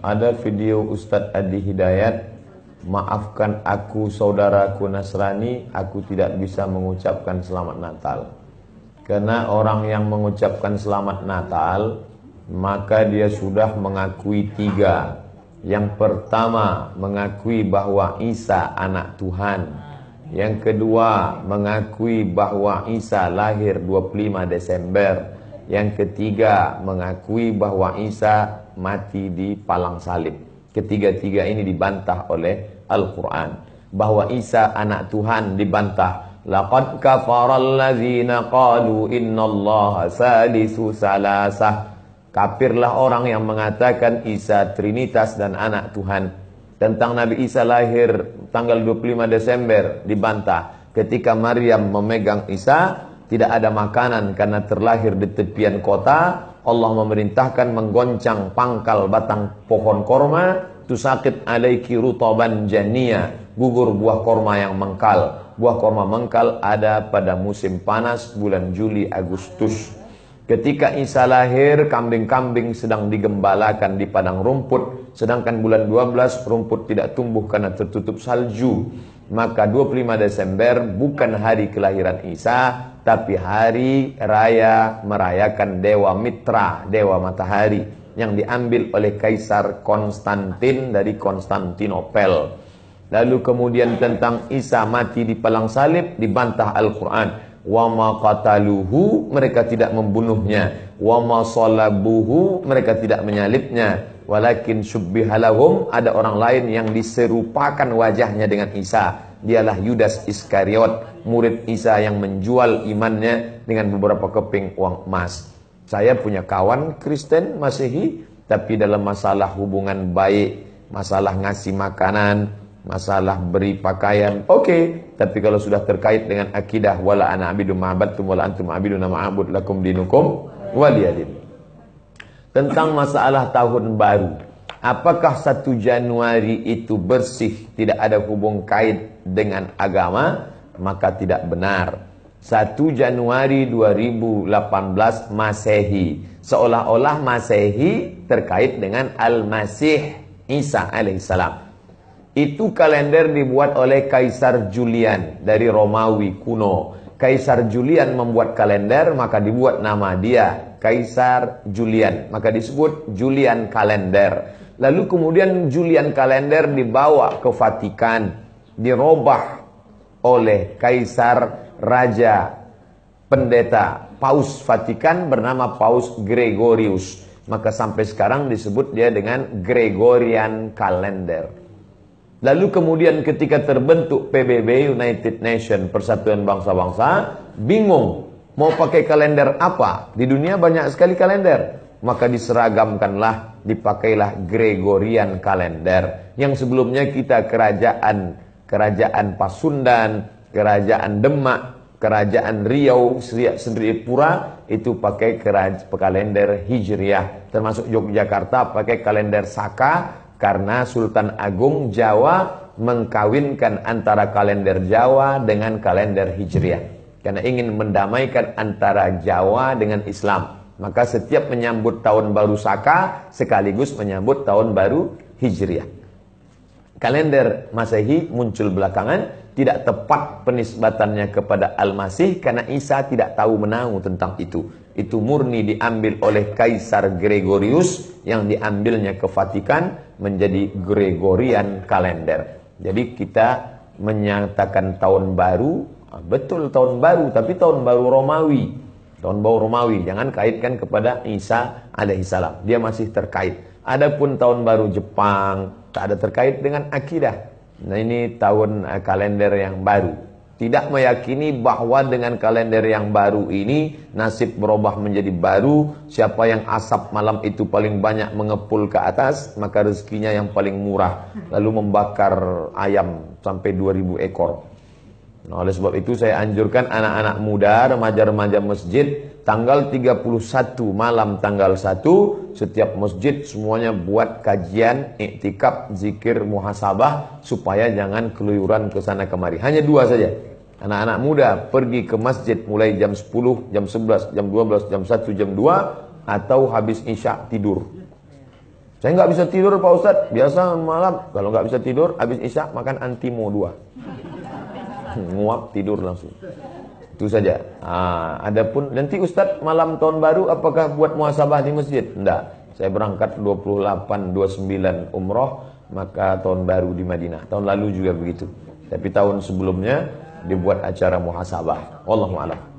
Ada video Ustadz Adi Hidayat, maafkan aku saudaraku Nasrani, aku tidak bisa mengucapkan selamat Natal. Karena orang yang mengucapkan selamat Natal, maka dia sudah mengakui tiga. Yang pertama, mengakui bahwa Isa anak Tuhan. Yang kedua, mengakui bahwa Isa lahir 25 Desember. Yang ketiga, mengakui bahwa Isa mati di palang salib. Ketiga-tiga ini dibantah oleh Al-Quran. Bahwa Isa anak Tuhan dibantah. Laqad kafaral ladzina qalu innallaha salisu salasah. Kafirlah orang yang mengatakan Isa Trinitas dan anak Tuhan. Tentang Nabi Isa lahir tanggal 25 Desember dibantah. Ketika Maryam memegang Isa, tidak ada makanan karena terlahir di tepian kota. Allah memerintahkan menggoncang pangkal batang pohon korma, tusakit alaiki rutaban jania, gugur buah korma yang mengkal. Buah korma mengkal ada pada musim panas bulan Juli Agustus. Ketika Isa lahir, kambing-kambing sedang digembalakan di padang rumput, sedangkan bulan 12 rumput tidak tumbuh karena tertutup salju. Maka 25 Desember bukan hari kelahiran Isa, tapi hari raya merayakan Dewa Mitra, Dewa Matahari, yang diambil oleh Kaisar Konstantin dari Konstantinopel. Lalu kemudian tentang Isa mati di palang salib dibantah Al-Quran. Wa ma qataluhu, mereka tidak membunuhnya. Wa ma salabuhu, mereka tidak menyalibnya. Walakin syubbihalahum, ada orang lain yang diserupakan wajahnya dengan Isa. Dialah Yudas Iskariot, murid Isa yang menjual imannya dengan beberapa keping uang emas. Saya punya kawan Kristen Masehi, tapi dalam masalah hubungan baik, masalah ngasih makanan, masalah beri pakaian, oke. Tapi kalau sudah terkait dengan akidah, wala ana abidu ma'abadtum wala antum abiduna ma'abud lakum dinukum waliyadin. Tentang masalah tahun baru, apakah 1 Januari itu bersih, tidak ada hubung kait dengan agama? Maka tidak benar. 1 Januari 2018 Masehi, seolah-olah Masehi terkait dengan Al-Masih Isa alaihissalam. Itu kalender dibuat oleh Kaisar Julian dari Romawi kuno. Kaisar Julian membuat kalender, maka dibuat nama dia Kaisar Julian, maka disebut Julian kalender. Lalu kemudian Julian kalender dibawa ke Vatikan, dirobah oleh Kaisar Raja Pendeta Paus Vatikan bernama Paus Gregorius. Maka sampai sekarang disebut dia dengan Gregorian kalender. Lalu kemudian ketika terbentuk PBB, United Nation, Persatuan Bangsa-Bangsa, bingung mau pakai kalender apa? Di dunia banyak sekali kalender. Maka diseragamkanlah, dipakailah Gregorian kalender. Yang sebelumnya kita kerajaan Pasundan, kerajaan Demak, kerajaan Riau, Sripura, itu pakai kalender Hijriah. Termasuk Yogyakarta pakai kalender Saka, karena Sultan Agung Jawa mengkawinkan antara kalender Jawa dengan kalender Hijriah. Karena ingin mendamaikan antara Jawa dengan Islam. Maka setiap menyambut tahun baru Saka sekaligus menyambut tahun baru Hijriah. Kalender Masehi muncul belakangan, tidak tepat penisbatannya kepada Al-Masih karena Isa tidak tahu menahu tentang itu. Itu murni diambil oleh Kaisar Gregorius yang diambilnya ke Vatikan menjadi Gregorian kalender. Jadi kita menyatakan tahun baru, betul tahun baru, tapi tahun baru Romawi. Tahun baru Romawi, jangan kaitkan kepada Isa alaihissalam. Dia masih terkait. Adapun tahun baru Jepang, tak ada terkait dengan akidah. Nah ini tahun kalender yang baru. Tidak meyakini bahwa dengan kalender yang baru ini nasib berubah menjadi baru. Siapa yang asap malam itu paling banyak mengepul ke atas, maka rezekinya yang paling murah. Lalu membakar ayam sampai 2000 ekor. Nah, oleh sebab itu saya anjurkan anak-anak muda, remaja-remaja masjid, tanggal 31 malam tanggal 1, setiap masjid semuanya buat kajian, iktikaf, zikir, muhasabah, supaya jangan keluyuran ke sana kemari. Hanya 2 saja. Anak-anak muda pergi ke masjid mulai jam 10, jam 11, jam 12, jam 1, jam 2, atau habis isya tidur. Saya nggak bisa tidur Pak Ustadz. Biasa malam kalau nggak bisa tidur, habis isya makan Antimo 2. Nguap tidur langsung. Itu saja. Adapun nanti Ustadz malam tahun baru apakah buat muhasabah di masjid? Enggak. Saya berangkat 28, 29 umroh, maka tahun baru di Madinah. Tahun lalu juga begitu. Tapi tahun sebelumnya dibuat acara muhasabah. Wallahu a'lam.